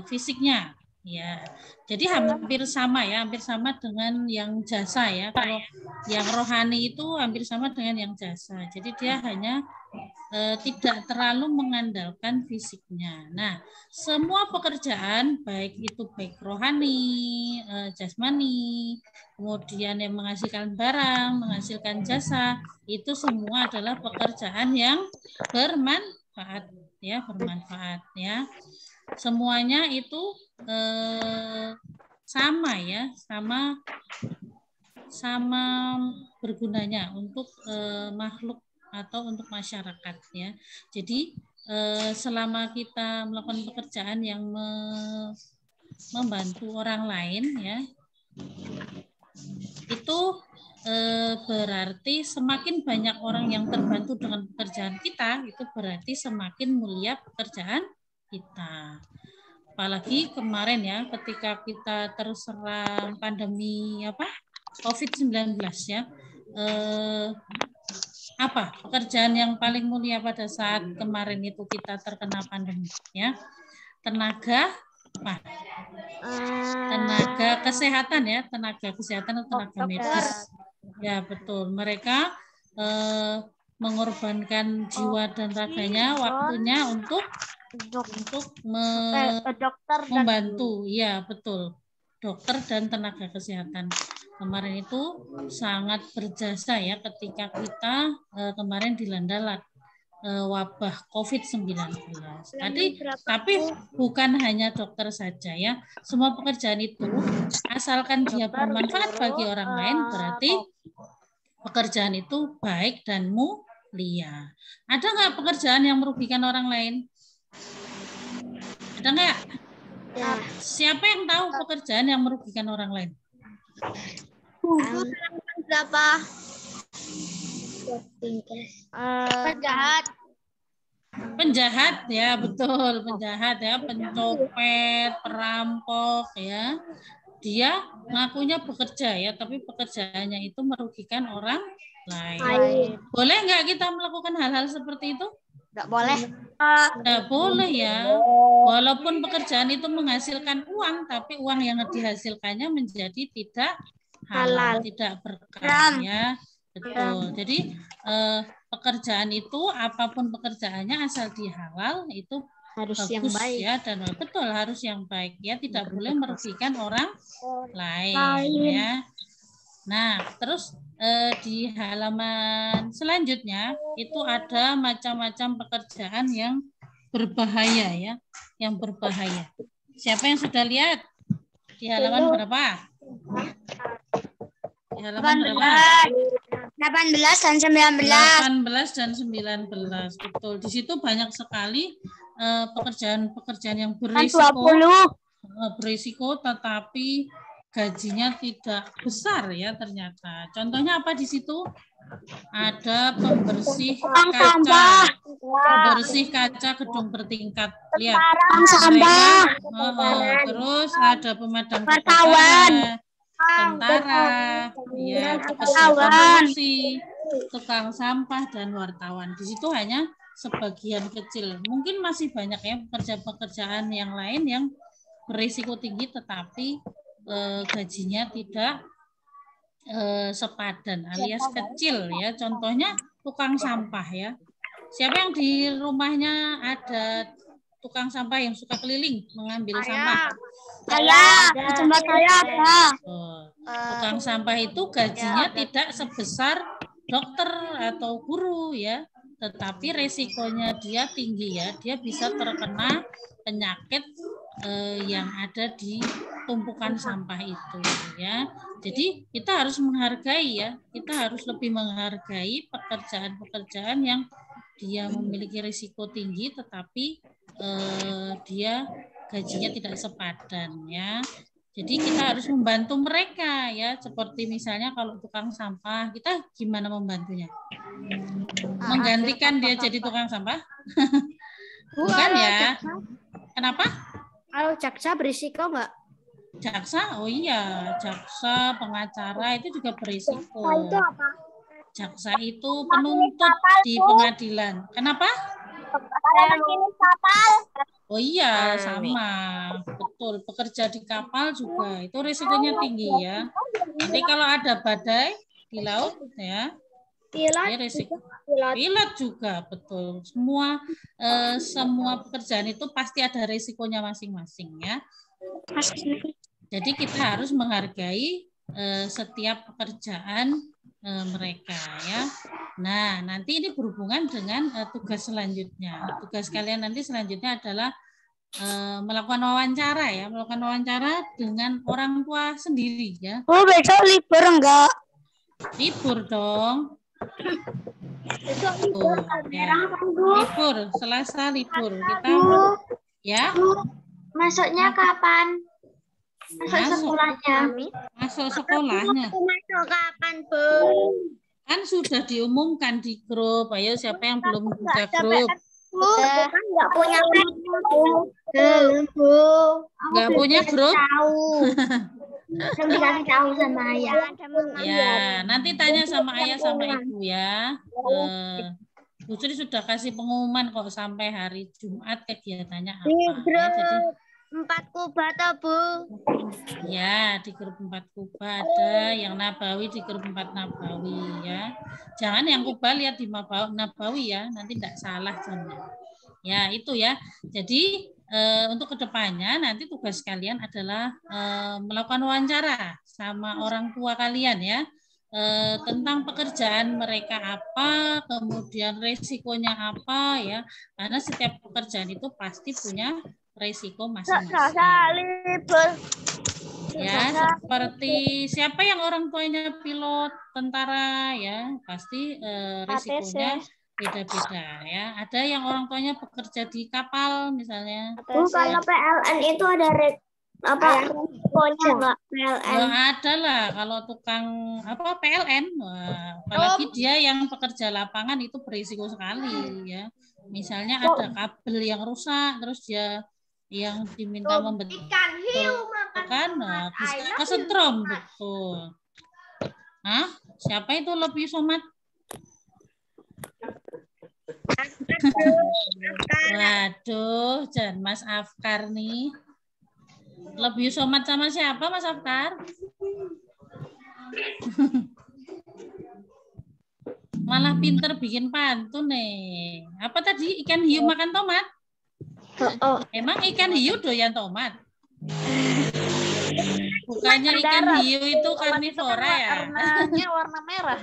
fisiknya ya. Jadi hampir sama dengan yang jasa ya. Kalau yang rohani itu hampir sama dengan yang jasa. Jadi dia hanya tidak terlalu mengandalkan fisiknya. Nah, semua pekerjaan baik rohani, jasmani, kemudian yang menghasilkan barang, menghasilkan jasa, itu semua adalah pekerjaan yang bermanfaat ya. Semuanya itu sama bergunanya untuk makhluk atau untuk masyarakat ya. Jadi selama kita melakukan pekerjaan yang membantu orang lain ya, itu berarti semakin banyak orang yang terbantu dengan pekerjaan kita, itu berarti semakin mulia pekerjaan kita. Apalagi kemarin ya, ketika kita terserang pandemi COVID-19 ya, apa pekerjaan yang paling mulia pada saat kemarin itu kita terkena pandemi ya? Tenaga kesehatan ya, tenaga kesehatan atau tenaga medis ya, betul. Mereka mengorbankan jiwa dan raganya, waktunya untuk membantu ya, betul, dokter dan tenaga kesehatan. Kemarin itu sangat berjasa ya ketika kita kemarin dilanda wabah COVID-19. Tapi bukan hanya dokter saja ya. Semua pekerjaan itu asalkan dia bermanfaat bagi orang lain, berarti pekerjaan itu baik dan mulia. Ada nggak pekerjaan yang merugikan orang lain? Ada nggak? Ya. Siapa yang tahu pekerjaan yang merugikan orang lain? Berapa? Penjahat ya, betul, penjahat ya, pencopet, perampok ya. Dia ngakunya bekerja ya, tapi pekerjaannya itu merugikan orang lain. Boleh nggak kita melakukan hal-hal seperti itu? Nggak boleh. Nggak boleh ya. Walaupun pekerjaan itu menghasilkan uang, tapi uang yang dihasilkannya menjadi tidak halal, tidak berkah ya. Betul. Jadi pekerjaan itu apapun pekerjaannya asal dihalal itu harus bagus yang baik ya, dan betul harus yang baik ya, tidak boleh merugikan orang lain ya. Nah, terus di halaman selanjutnya itu ada macam-macam pekerjaan yang berbahaya ya, yang berbahaya. Siapa yang sudah lihat di halaman berapa? Di halaman berapa? 18 dan 19. 18 dan 19. Betul. Di situ banyak sekali pekerjaan-pekerjaan yang berisiko tetapi gajinya tidak besar ya ternyata. Contohnya apa di situ? Ada pembersih kaca gedung bertingkat. Lihat. Terus ada pemadam kebakaran, tentara, ya, pekerja konstruksi, tukang sampah dan wartawan. Di situ hanya sebagian kecil. Mungkin masih banyak ya pekerjaan yang lain yang berisiko tinggi tetapi gajinya tidak sepadan alias kecil ya. Contohnya tukang sampah ya. Siapa yang di rumahnya ada tukang sampah yang suka keliling mengambil sampah? Saya, di tempat saya ada. Oh, tukang sampah itu gajinya tidak sebesar dokter atau guru ya, tetapi resikonya dia tinggi ya, dia bisa terkena penyakit yang ada di tumpukan sampah itu ya. Jadi kita harus menghargai ya, kita harus lebih menghargai pekerjaan-pekerjaan yang dia memiliki risiko tinggi tetapi dia gajinya tidak sepadan ya. Jadi kita harus membantu mereka ya, seperti misalnya kalau tukang sampah, kita gimana membantunya? Menggantikan dia jadi tukang sampah? Bukan ya? Kenapa? Kalau jaksa berisiko nggak? Jaksa? Oh iya, jaksa, pengacara itu juga berisiko. Itu apa? Jaksa itu penuntut di pengadilan. Kenapa? Kapal. Oh iya, sama. Betul, pekerja di kapal juga itu risikonya tinggi ya. Nanti kalau ada badai di laut ya, dia risiko. Pilot juga, betul. Semua pekerjaan itu pasti ada risikonya masing-masing ya. Jadi kita harus menghargai setiap pekerjaan mereka ya. Nah, nanti ini berhubungan dengan tugas selanjutnya. Tugas kalian nanti selanjutnya adalah melakukan wawancara ya, melakukan wawancara dengan orang tua sendiri ya. Oh, besok libur enggak? Libur dong. Besok libur. Ya. Libur, Selasa libur. Kita ya. Masuknya kapan? Masuk sekolahnya. Masuk kapan, Bu? Kan sudah diumumkan di grup. Ayo siapa yang belum buka grup? Kan nggak punya Bu. Nggak punya grup? Belum dikasih tahu sama ayah. Ya, nanti tanya sama ayah sama ibu ya. Bu Sri sudah kasih pengumuman kok sampai hari Jumat kegiatannya apa. Di Ya, grup jadi 4 Kuba toh, Bu. ya, di grup 4 Kuba ada, yang Nabawi di grup 4 Nabawi ya. Jangan yang Kuba lihat di Nabawi ya, nanti tidak salah jamnya. Ya, itu ya. Jadi untuk kedepannya nanti tugas kalian adalah melakukan wawancara sama orang tua kalian ya. Tentang pekerjaan mereka apa, kemudian resikonya apa ya. Karena setiap pekerjaan itu pasti punya resiko masing-masing. Ya, seperti siapa yang orang tuanya pilot, tentara ya, pasti resikonya beda-beda ya. Ada yang orang tuanya bekerja di kapal misalnya. Kalau PLN itu ada resikonya nggak? PLN. Ya, ada lah kalau tukang apa PLN. Wah, apalagi dia yang pekerja lapangan itu berisiko sekali ya. Misalnya ada kabel yang rusak, terus dia yang diminta membetulkan, nah, bisa kesetrum betul. Hah? Siapa itu lebih somat? Waduh, Jan Mas Afkar nih. Lebih somat sama siapa Mas Afkar? Malah pinter bikin pantun nih. Apa tadi? Ikan hiu makan tomat? Emang ikan hiu doyan tomat? Bukannya ikan hiu itu karnivora ya? Warna merah.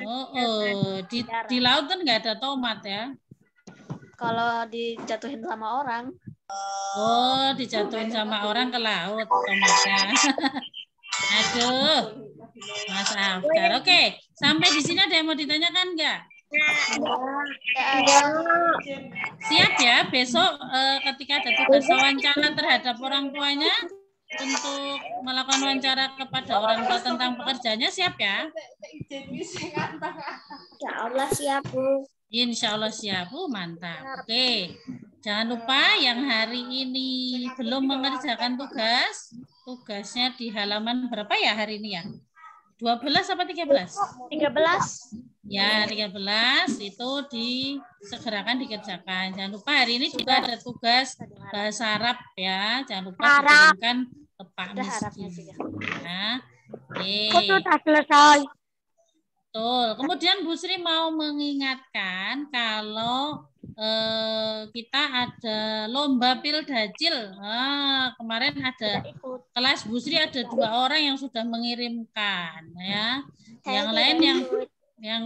Di laut kan nggak ada tomat ya? Kalau dijatuhin sama orang. Oh, dijatuhin sama orang ke laut tomatnya. Aduh, Mas Afkar. Oke, sampai di sini ada yang mau ditanyakan nggak? Siap ya, besok ketika ada tugas wawancara terhadap orang tuanya untuk melakukan wawancara kepada orang tua tentang pekerjaannya, siap ya? Ya Allah siap, Bu. Insya Allah siap, Bu. Mantap. Oke, jangan lupa yang hari ini belum mengerjakan tugasnya di halaman berapa ya hari ini ya? 12 apa 13? 13. Ya, 13 itu disegerakan dikerjakan. Jangan lupa hari ini juga ada tugas bahasa Arab ya. Jangan lupa dikirimkan ke Pak Miskin. Ya. Sudah selesai. Betul. Kemudian Bu Sri mau mengingatkan kalau kita ada lomba pildacil. Kemarin ada kelas Bu Sri ada 2 orang yang sudah mengirimkan ya. Yang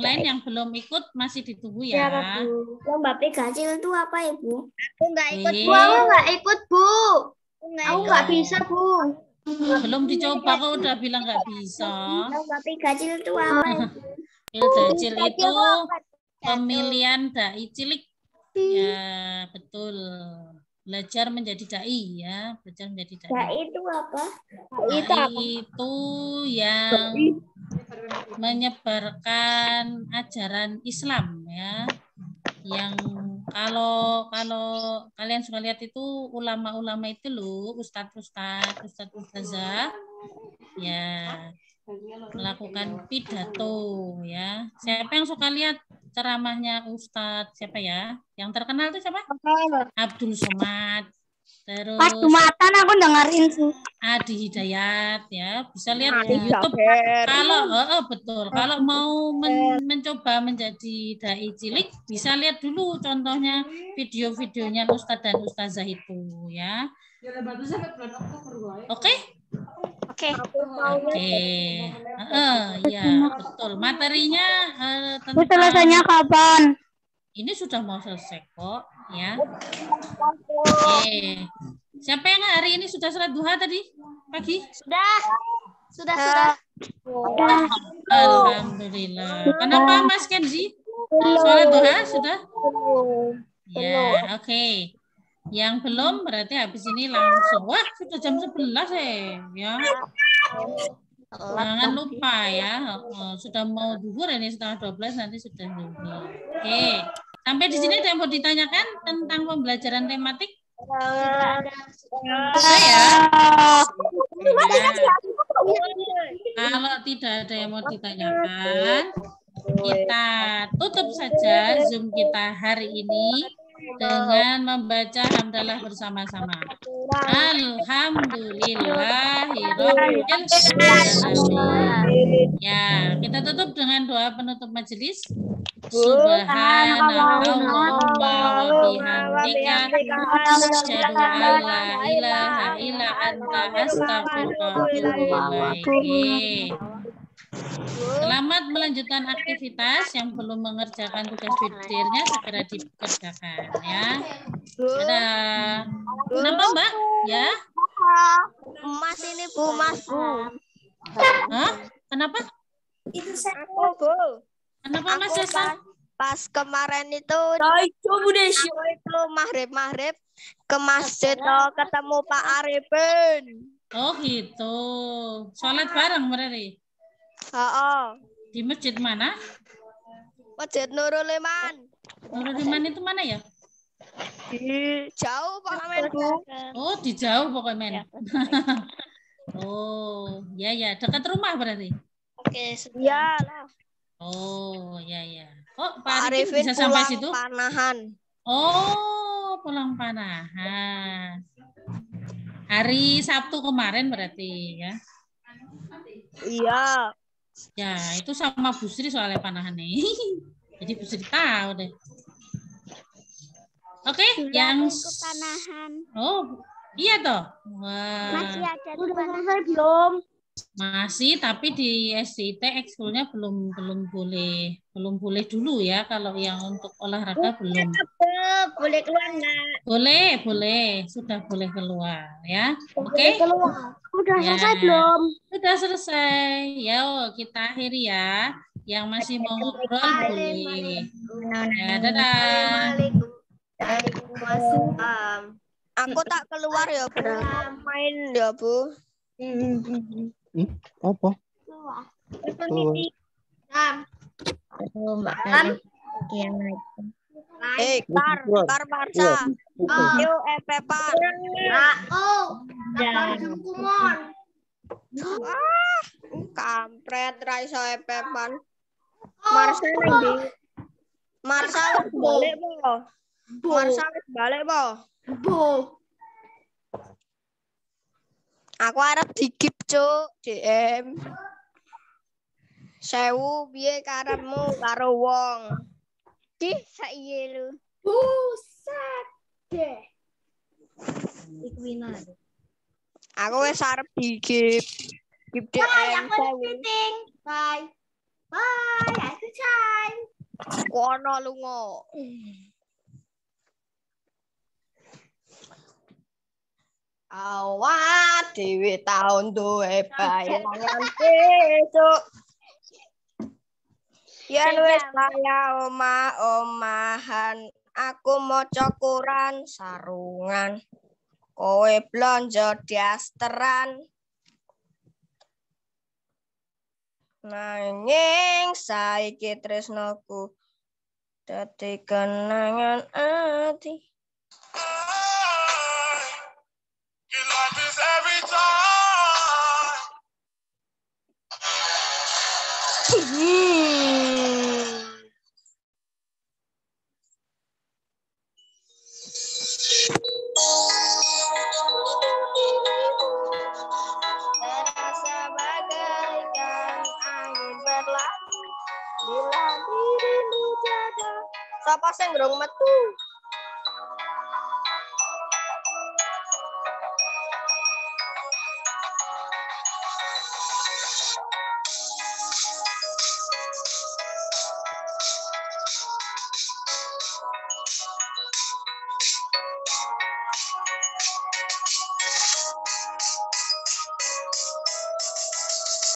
lain yang belum ikut masih ditunggu ya. Lomba pildacil itu apa, Ibu? Aku nggak ikut, Bu. Aku nggak ikut, Bu. Aku nggak bisa, Bu. Belum dicoba kok udah bilang nggak bisa. Lomba pildacil itu apa? Pildacil itu pemilihan dai cilik. Ya, betul. Belajar menjadi dai ya, belajar menjadi dai. Dai itu apa? Dai itu yang menyebarkan ajaran Islam ya. Yang kalau kalian suka lihat itu ulama-ulama itu loh, ustadzah ya melakukan pidato ya. Siapa yang suka lihat ceramahnya Ustadz siapa ya? Yang terkenal itu siapa? Abdul Somad. Terus Pas Jumatan aku dengerin tuh. Adi Hidayat ya. Bisa lihat di YouTube. Kalau betul, kalau mau mencoba menjadi dai cilik bisa lihat dulu contohnya video-videonya Ustadz dan Ustazah itu ya. Oke? Oke. Ya, betul. Materinya tentang Selesainya kapan? ini sudah mau selesai kok, ya. Oke. Siapa yang hari ini sudah sholat duha tadi pagi? Sudah. Alhamdulillah. Kenapa Mas Kenzi? Sholat duha sudah? Ya, oke. Yang belum berarti habis ini langsung. Wah, sudah jam 11 ya. Jangan lupa ya. Sudah mau duhur ini setengah 12 nanti sudah duhur. Oke. Sampai di sini ada yang mau ditanyakan tentang pembelajaran tematik? Ya. Kalau tidak ada yang mau ditanyakan, kita tutup saja Zoom kita hari ini dengan membaca hamdalah bersama-sama. Alhamdulillahirobbilalamin. Ya, kita tutup dengan doa penutup majelis. Subhanallahumma wa bihamdika asyhadu an la ilaha illa anta astaghfiruka wa atubu ilaik. Selamat melanjutkan aktivitas yang belum mengerjakan tugas videonya segera dikerjakan ya. Dadah. Kenapa Mbak? Ya. Mas ini Bu, Mas Bu. Hah? Kenapa? Itu aku Bu. Kenapa Mas Sesa? Pas kemarin itu aku itu maghrib ke masjid ketemu Pak Arifin. Oh gitu. Sholat bareng berarti? Di masjid mana? Masjid Nurul Iman. Nurul Iman itu mana ya? Di jauh Pak Men Bu. Oh di jauh pokoknya. Oh ya dekat rumah berarti? Oke, iya lah. Oh ya. Kok Pak Arifin bisa sampai situ? Panahan. Oh pulang Panahan. Hari Sabtu kemarin berarti ya? Iya. Ya itu sama Bu Sri soalnya Panahan nih. Jadi Bu Sri tahu deh. Oke, yang Panahan. Oh iya toh. Wah. Masih ada di Panahan belum? Masih, tapi di SDIT ekskulnya belum boleh dulu ya. Kalau yang untuk olahraga belum. Boleh keluar nggak? Boleh, sudah boleh keluar ya. Oke. Udah Ya. selesai belum? Sudah selesai. Ya, kita akhiri ya. Yang masih mau ngobrol boleh. Ya, dadah. Waalaikumsalam. Aku tak keluar ya Bu. Main ya Bu. Apa? Kar Barca. Yuk Pepan. Kampret Raisa Pepan. Marsha nanti. Marsha balik po. Marsha balik po. Aku arep digip cuk DM. Sewu piye karepmu karo wong? Di saya lu. Buset deh. Iku winner. Aku wis arep digip. Gip Bye, DM aku sewu. meeting. Bye. Bye, aku cai. Kono lunga. Awak dhewe taun duwe bayangan besok. Yen wis kaya omah-omahan, aku maca Quran sarungan. Kowe blonjo dasteran. Nanging saiki tresnoku dadi kenangan ati. You like this every time. Terasa bagaikan angin berlalu bila dirimu jatuh. Sapa sing ngrung metu?